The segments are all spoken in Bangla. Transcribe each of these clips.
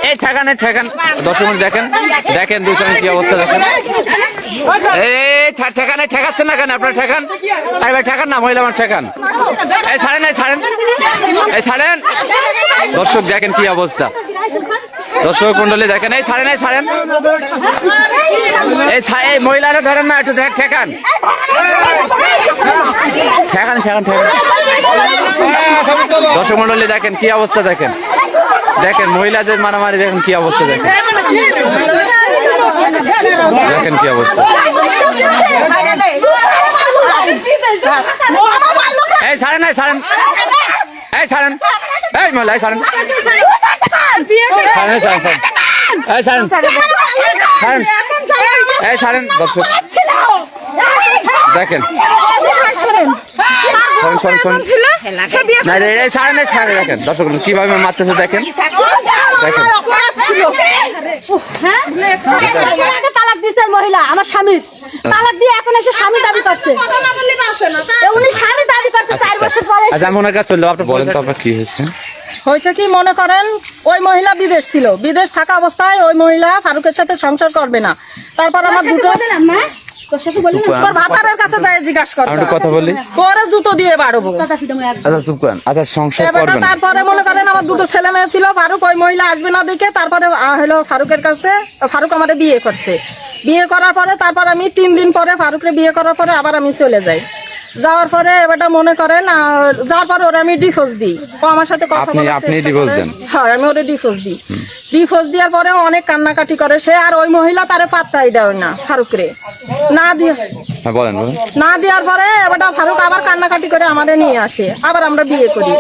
এই ঠেকান দর্শক দেখেন দেখেন দুজন কি অবস্থা দেখেন। এই ঠেকানে ঠেকাচ্ছেন না কেন আপনার? ঠেকান ভাই, ঠেকান না, মহিলা আমার ঠেকান। এই ছাড়েন এই ছাড়েন। দর্শক দেখেন কি অবস্থা, দর্শক মন্ডলী দেখেন। এই ছাড়েন এই মহিলারা ধরেন না, একটু ঠেকান। দর্শক মন্ডলী দেখেন কি অবস্থা দেখেন মহিলাদের মারামারি দেখেন কি অবস্থা দেখেন কি অবস্থা। এই ছাড়েন এই মহিলা ছাড়েন দর্শক দেখেন দেখেন দর্শক কিভাবে মারতেছে দেখেন। তালাক দিচ্ছে মহিলা আমার স্বামীর, তালাক দিয়ে এখন এসে স্বামী দাবি করছে, উনি স্বামী দাবি করছে 4 বছর পরে। আচ্ছা আমি ওনার কাছে চললো, আপনি বলেন তো আপনার কি হয়েছে? হয়েছে কি মনে করেন, ওই মহিলা বিদেশ ছিল, বিদেশ থাকা অবস্থায় ওই মহিলা ফারুকের সাথে সংসার করবে না। তারপর আমার দুটো ভাতারের কাছে যায় জিজ্ঞাসা করবে, কথা বলি পরে জুতো দিয়ে বাড়বো। আচ্ছা সংসার করবেন। তারপরে মনে করেন আমার দুটো ছেলে মেয়ে ছিল, ফারুক ওই মহিলা আসবে না দেখে তারপরে হলো ফারুকের কাছে, ফারুক আমাদের বিয়ে করছে। বিয়ে করার পরে তারপর আমি 3 দিন পরে ফারুকরে বিয়ে করার পরে আবার আমি চলে যাই। যাওয়ার পরে এবারটা মনে করেন যাওয়ার পরে ওরা আমি ডিভোর্স দিই। ও আমার সাথে কথা বলে আপনি ডিভোর্স দেন? হ্যাঁ আমি ওরে ডিভোর্স দিই। ডিভোর্স দেওয়ার পরে অনেক কান্নাকাটি করে সে, আর ওই মহিলা তারে পাত্তাই দেয় না ফারুকরে। না দেওয়ার পরে এবারটা ফারুক আবার কান্নাকাটি করে আমাদের নিয়ে আসে, আবার আমরা বিয়ে করি।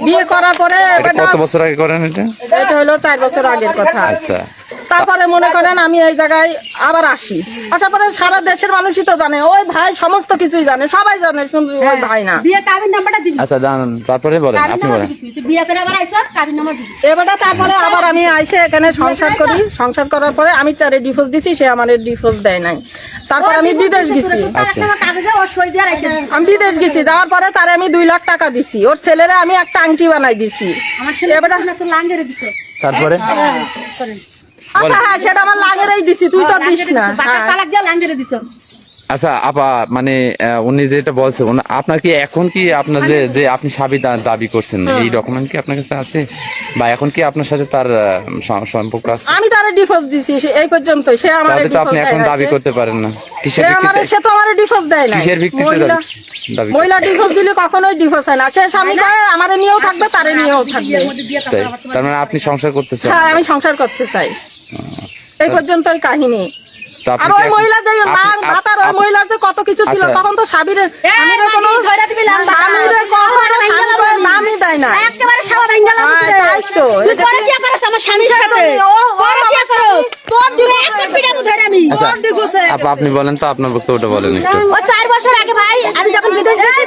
বিয়ে করার পরে কত বছর আগে করেন এটা? এটা হলো 4 বছর আগের কথা। আচ্ছা তারপরে মনে করেন আমি এই জায়গায় আবার আসি, আসার পরে সারা দেশের মানুষই তো জানে, ওই ভাই সমস্ত কিছুই জানে, সবাই জানে, শুধু ওই ভাই না। আচ্ছা জানেন, তারপরে বলেন, আপনি বলেন। এবারটা তারপরে আবার আমি আইসে এখানে সংসার করি। সংসার করার পরে আমি তারে ডিভোর্স দিচ্ছি, সে আমার ডিভোর্স দেয় নাই। তারপর আমি বিদেশ গেছি। আমি বিদেশ গেছি, যাওয়ার পরে তারে আমি 2 লাখ টাকা দিছি, ওর ছেলেরা আমি একটা আংটি বানাই দিছি। তারপরে আচ্ছা হ্যাঁ সেটা আমার লাগেরই দিছি, তুই তো দিস না। আচ্ছা আপা, মানে উনি যেটা বলছে, আপনার কি এখন কি আপনার যে আপনি স্বামী দাবি করছেন, এই ডকুমেন্ট কি আপনার কাছে আছে, বা এখন কি আপনার সাথে তার সম্পর্ক আছে? আমি তারে ডিভোর্স দিছি এই পর্যন্ত, সে আমারে তো আপনি এখন দাবি করতে পারেন না। সে তো আমারে ডিভোর্স দেয় না। কিসের ভিত্তিতে দাবি? মহিলা ডিভোর্স দিলে কখনোই ডিভোর্স হয় না। সে স্বামী কয় আমারে নিয়েও থাকবে, তারে নিয়েও থাকবে। তার মানে আপনি সংসার করতে চান? হ্যাঁ আমি সংসার করতে চাই, এই পর্যন্তই কাহিনী। আর ওই মহিলা যে ভাতার, ওই মহিলার যে কত কিছু ছিল, তখন তো স্বামীর কোনো দামই দেয় না। আপনি বলেন তো, আপনার বক্তব্যটা বলেন একটু। 4 বছর আগে ভাই আমি যখন বিদেশ গেছি,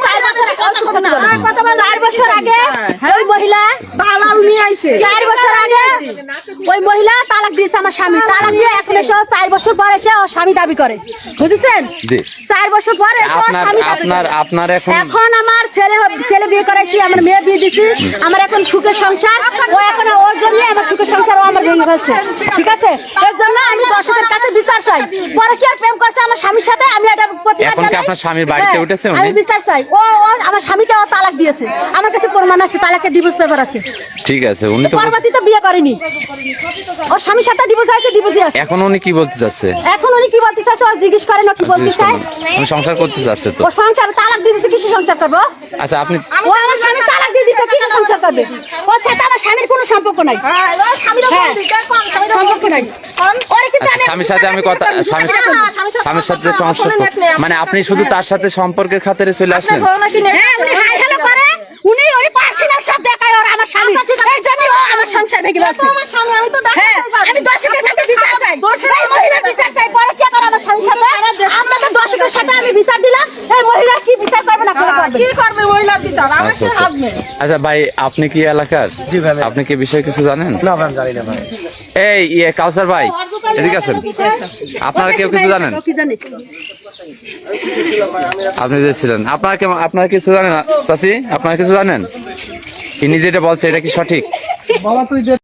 4 বছর আগে ওই মহিলা দালাল নিয়ে আইছে। 4 বছর আগে ওই মহিলা তালাক দিয়েছে আমার স্বামী। তালাক দিয়ে এখন এসে 4 বছর পরে এসে ওর স্বামী দাবি করে, বুঝেছেন? 4 বছর পরে আপনার এখন আমার ছেলে বিয়ে করাইছি, আমার মেয়ে বিয়ে দিছি, আমার এখন সুখের সংসার। ও এখন ওর জন্য আমার সুখের সংসার ও আমার ভেঙে ফেলছে, ঠিক আছে? এর জন্য আমি দর্শকের কাছে বিচার চাই। পরে কি আর প্রেম করছে আমার স্বামীর সাথে, আমি এটার প্রতিবাদ জানাই। আপনার স্বামীর বাড়িতে উঠেছে, আমি বিচার চাই। ও আমার স্বামীকে তালাক দিয়েছে, আমার কাছে প্রমাণ আছে, তালাকের ডিভোর্স পেপার আছে। ঠিক আছে, উনি তো পরবর্তীতে বিয়ে করেনি, ওর স্বামীর সাথে ডিভোর্স আছে, ডিভোর্সই আছে। এখন উনি কি বলতে চাচ্ছে? এখন উনি কি বলতে চাচ্ছে ও জিজ্ঞেস করেন, ও কি বলতে চায়? উনি সংসার করতে চাচ্ছে তো। ও সংসার তালাক দিয়ে দিয়েছে, কিছু সংসার করবো? আচ্ছা আপনি, ও আমার স্বামী তালাক দিয়ে দিয়েছে, কিছু সংসার করবে? ওর সাথে আমার স্বামীর কোনো সম্পর্ক নাই, সম্পর্ক নাই। স্বামীর সাথে আমি কথা, স্বামীর সাথে সংসার, মানে আপনি শুধু তার সাথে সম্পর্কের খাতিরে চলে আসলেন? উনি ওই পার্সোনাল সব দেখায় ওর আমার স্বামী, এই জন্য ও আমার সংসার ভেঙে ফেলছে। আমার স্বামী, আমি তো আমি দর্শকের কাছে বিচার চাই, এই মহিলা বিচার চাই। পরে কি করে আমার স্বামীর সাথে? আপনাদের দর্শকের সাথে আমি বিচার দিলাম, এই মহিলা কি বিচার করবে না কি করবে মহিলার বিচার? আমার সে হাজবেন্ড। আচ্ছা ভাই, আপনি কি এলাকার? জি ভাই। আপনি কি বিষয়ে কিছু জানেন? না ভাই জানি না ভাই। এই কাউসার ভাই এদিকে আসেন, আপনারা কেউ কিছু জানেন? আপনি যে ছিলেন, আপনারা কিছু জানেন? চাচি আপনারা কিছু জানেন? ইনি যেটা বলছে এটা কি সঠিক?